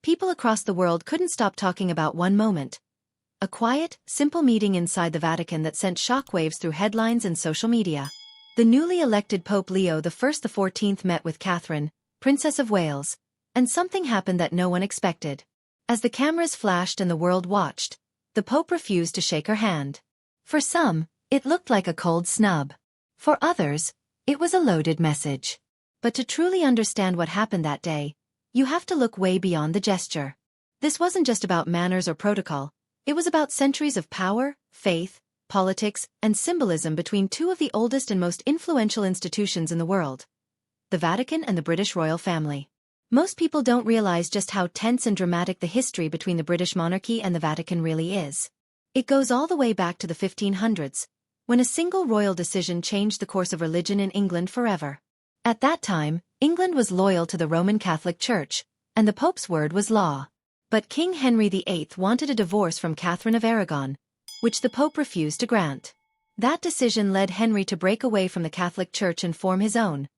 people across the world couldn't stop talking about one moment. A quiet, simple meeting inside the Vatican that sent shockwaves through headlines and social media. The newly elected Pope Leo XIV met with Catherine, Princess of Wales, and something happened that no one expected. As the cameras flashed and the world watched, the Pope refused to shake her hand. For some, it looked like a cold snub. For others, it was a loaded message. But to truly understand what happened that day, you have to look way beyond the gesture. This wasn't just about manners or protocol, it was about centuries of power, faith, politics, and symbolism between two of the oldest and most influential institutions in the world: the Vatican and the British royal family. Most people don't realize just how tense and dramatic the history between the British monarchy and the Vatican really is. It goes all the way back to the 1500s, when a single royal decision changed the course of religion in England forever. At that time, England was loyal to the Roman Catholic Church, and the Pope's word was law. But King Henry VIII wanted a divorce from Catherine of Aragon, which the Pope refused to grant. That decision led Henry to break away from the Catholic Church and form his own,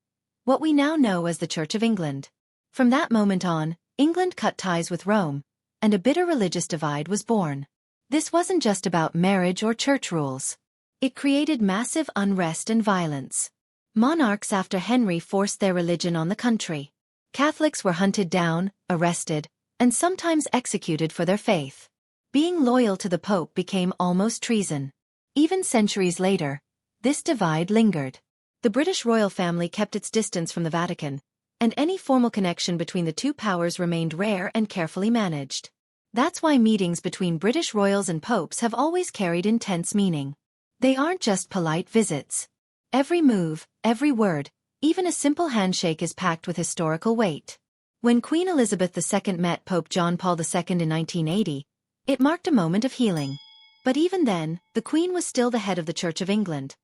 what we now know as the Church of England. From that moment on, England cut ties with Rome, and a bitter religious divide was born. This wasn't just about marriage or church rules. It created massive unrest and violence. Monarchs after Henry forced their religion on the country. Catholics were hunted down, arrested, and sometimes executed for their faith. Being loyal to the Pope became almost treason. Even centuries later, this divide lingered. The British royal family kept its distance from the Vatican, and any formal connection between the two powers remained rare and carefully managed. That's why meetings between British royals and popes have always carried intense meaning. They aren't just polite visits. Every move, every word, even a simple handshake is packed with historical weight. When Queen Elizabeth II met Pope John Paul II in 1980, it marked a moment of healing. But even then, the Queen was still the head of the Church of England,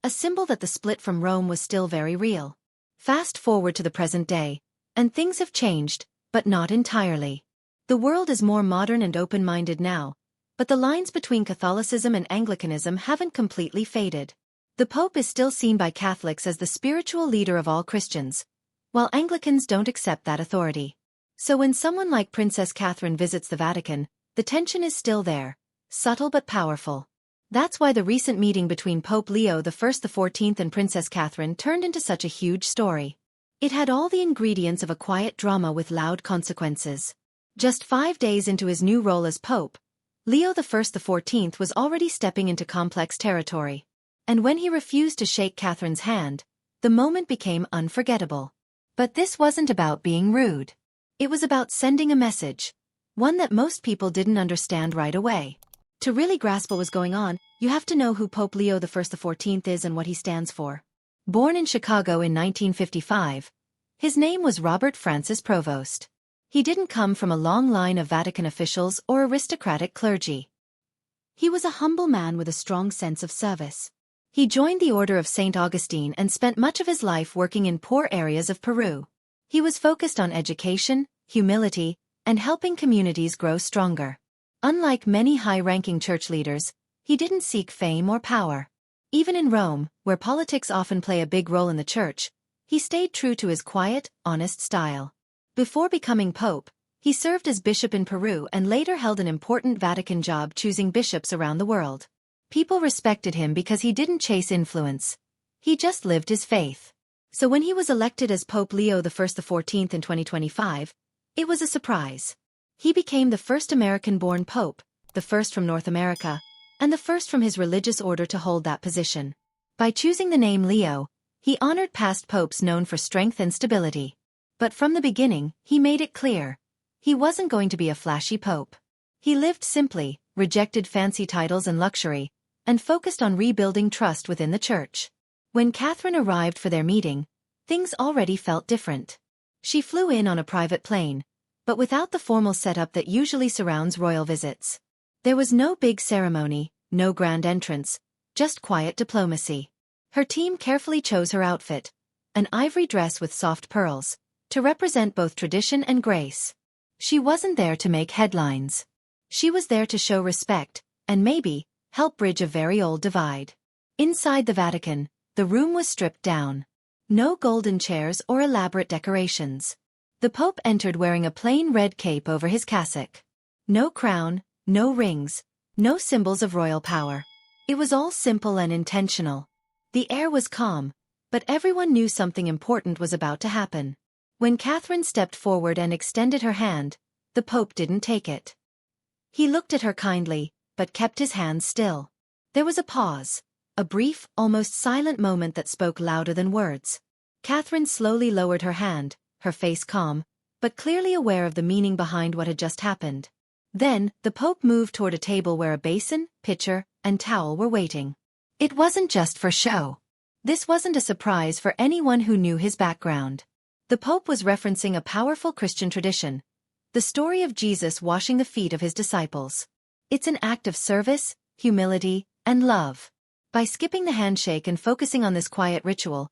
a symbol that the split from Rome was still very real. Fast forward to the present day, and things have changed, but not entirely. The world is more modern and open-minded now, but the lines between Catholicism and Anglicanism haven't completely faded. The Pope is still seen by Catholics as the spiritual leader of all Christians, while Anglicans don't accept that authority. So when someone like Princess Catherine visits the Vatican, the tension is still there, subtle but powerful. That's why the recent meeting between Pope Leo XIV and Princess Catherine turned into such a huge story. It had all the ingredients of a quiet drama with loud consequences. Just 5 days into his new role as Pope, Leo XIV was already stepping into complex territory. And when he refused to shake Catherine's hand, the moment became unforgettable. But this wasn't about being rude. It was about sending a message, one that most people didn't understand right away. To really grasp what was going on, you have to know who Pope Leo XIV is and what he stands for. Born in Chicago in 1955, his name was Robert Francis Provost. He didn't come from a long line of Vatican officials or aristocratic clergy. He was a humble man with a strong sense of service. He joined the Order of St. Augustine and spent much of his life working in poor areas of Peru. He was focused on education, humility, and helping communities grow stronger. Unlike many high-ranking church leaders, he didn't seek fame or power. Even in Rome, where politics often play a big role in the church, he stayed true to his quiet, honest style. Before becoming pope, he served as bishop in Peru and later held an important Vatican job choosing bishops around the world. People respected him because he didn't chase influence. He just lived his faith. So when he was elected as Pope Leo XIV in 2025, it was a surprise. He became the first American-born pope, the first from North America, and the first from his religious order to hold that position. By choosing the name Leo, he honored past popes known for strength and stability. But from the beginning, he made it clear, he wasn't going to be a flashy pope. He lived simply, rejected fancy titles and luxury, and focused on rebuilding trust within the church. When Catherine arrived for their meeting, things already felt different. She flew in on a private plane, but without the formal setup that usually surrounds royal visits. There was no big ceremony, no grand entrance, just quiet diplomacy. Her team carefully chose her outfit, an ivory dress with soft pearls, to represent both tradition and grace. She wasn't there to make headlines. She was there to show respect, and maybe, help bridge a very old divide. Inside the Vatican, the room was stripped down. No golden chairs or elaborate decorations. The Pope entered wearing a plain red cape over his cassock. No crown, no rings, no symbols of royal power. It was all simple and intentional. The air was calm, but everyone knew something important was about to happen. When Catherine stepped forward and extended her hand, the Pope didn't take it. He looked at her kindly, but kept his hands still. There was a pause, a brief, almost silent moment that spoke louder than words. Catherine slowly lowered her hand, her face calm, but clearly aware of the meaning behind what had just happened. Then, the Pope moved toward a table where a basin, pitcher, and towel were waiting. It wasn't just for show. This wasn't a surprise for anyone who knew his background. The Pope was referencing a powerful Christian tradition, the story of Jesus washing the feet of his disciples. It's an act of service, humility, and love. By skipping the handshake and focusing on this quiet ritual,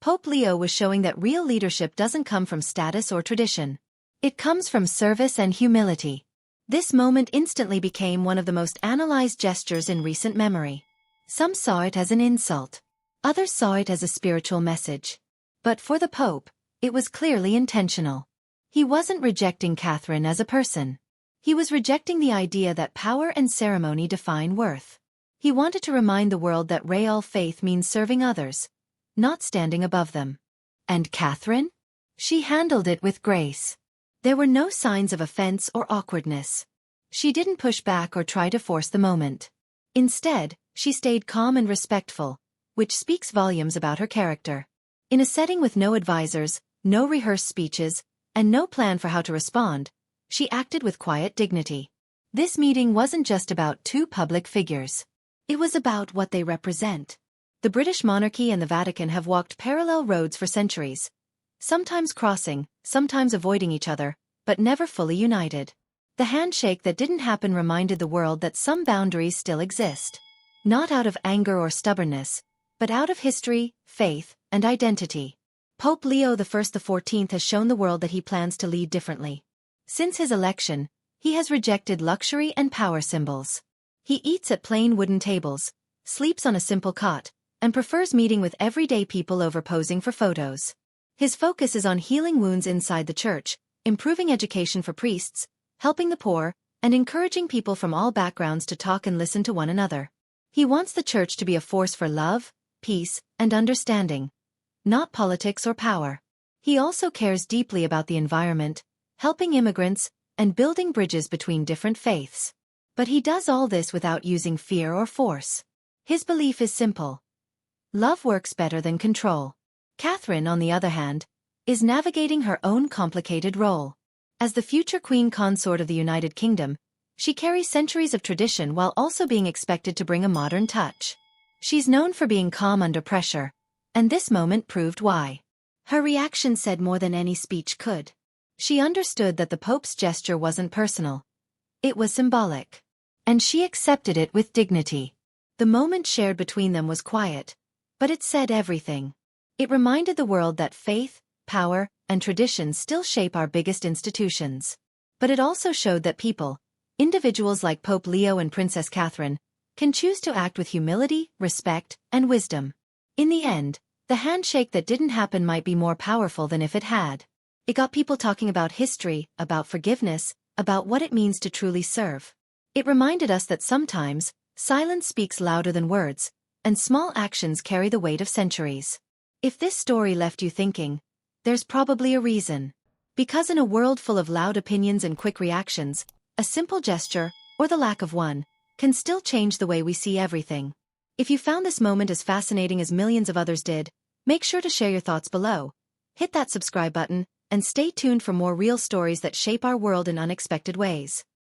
Pope Leo was showing that real leadership doesn't come from status or tradition. It comes from service and humility. This moment instantly became one of the most analyzed gestures in recent memory. Some saw it as an insult. Others saw it as a spiritual message. But for the Pope, it was clearly intentional. He wasn't rejecting Catherine as a person. He was rejecting the idea that power and ceremony define worth. He wanted to remind the world that real faith means serving others, not standing above them. And Catherine? She handled it with grace. There were no signs of offense or awkwardness. She didn't push back or try to force the moment. Instead, she stayed calm and respectful, which speaks volumes about her character. In a setting with no advisors, no rehearsed speeches, and no plan for how to respond, she acted with quiet dignity. This meeting wasn't just about two public figures. It was about what they represent. The British monarchy and the Vatican have walked parallel roads for centuries, sometimes crossing, sometimes avoiding each other, but never fully united. The handshake that didn't happen reminded the world that some boundaries still exist. Not out of anger or stubbornness, but out of history, faith, and identity. Pope Leo XIV has shown the world that he plans to lead differently. Since his election, he has rejected luxury and power symbols. He eats at plain wooden tables, sleeps on a simple cot, and prefers meeting with everyday people over posing for photos. His focus is on healing wounds inside the church, improving education for priests, helping the poor, and encouraging people from all backgrounds to talk and listen to one another. He wants the church to be a force for love, peace, and understanding, not politics or power. He also cares deeply about the environment, helping immigrants, and building bridges between different faiths. But he does all this without using fear or force. His belief is simple. Love works better than control. Catherine, on the other hand, is navigating her own complicated role. As the future queen consort of the United Kingdom, she carries centuries of tradition while also being expected to bring a modern touch. She's known for being calm under pressure, and this moment proved why. Her reaction said more than any speech could. She understood that the Pope's gesture wasn't personal. It was symbolic. And she accepted it with dignity. The moment shared between them was quiet, but it said everything. It reminded the world that faith, power, and tradition still shape our biggest institutions. But it also showed that people, individuals like Pope Leo and Princess Catherine, can choose to act with humility, respect, and wisdom. In the end, the handshake that didn't happen might be more powerful than if it had. It got people talking about history, about forgiveness, about what it means to truly serve. It reminded us that sometimes, silence speaks louder than words, and small actions carry the weight of centuries. If this story left you thinking, there's probably a reason. Because in a world full of loud opinions and quick reactions, a simple gesture, or the lack of one, can still change the way we see everything. If you found this moment as fascinating as millions of others did, make sure to share your thoughts below. Hit that subscribe button, and stay tuned for more real stories that shape our world in unexpected ways.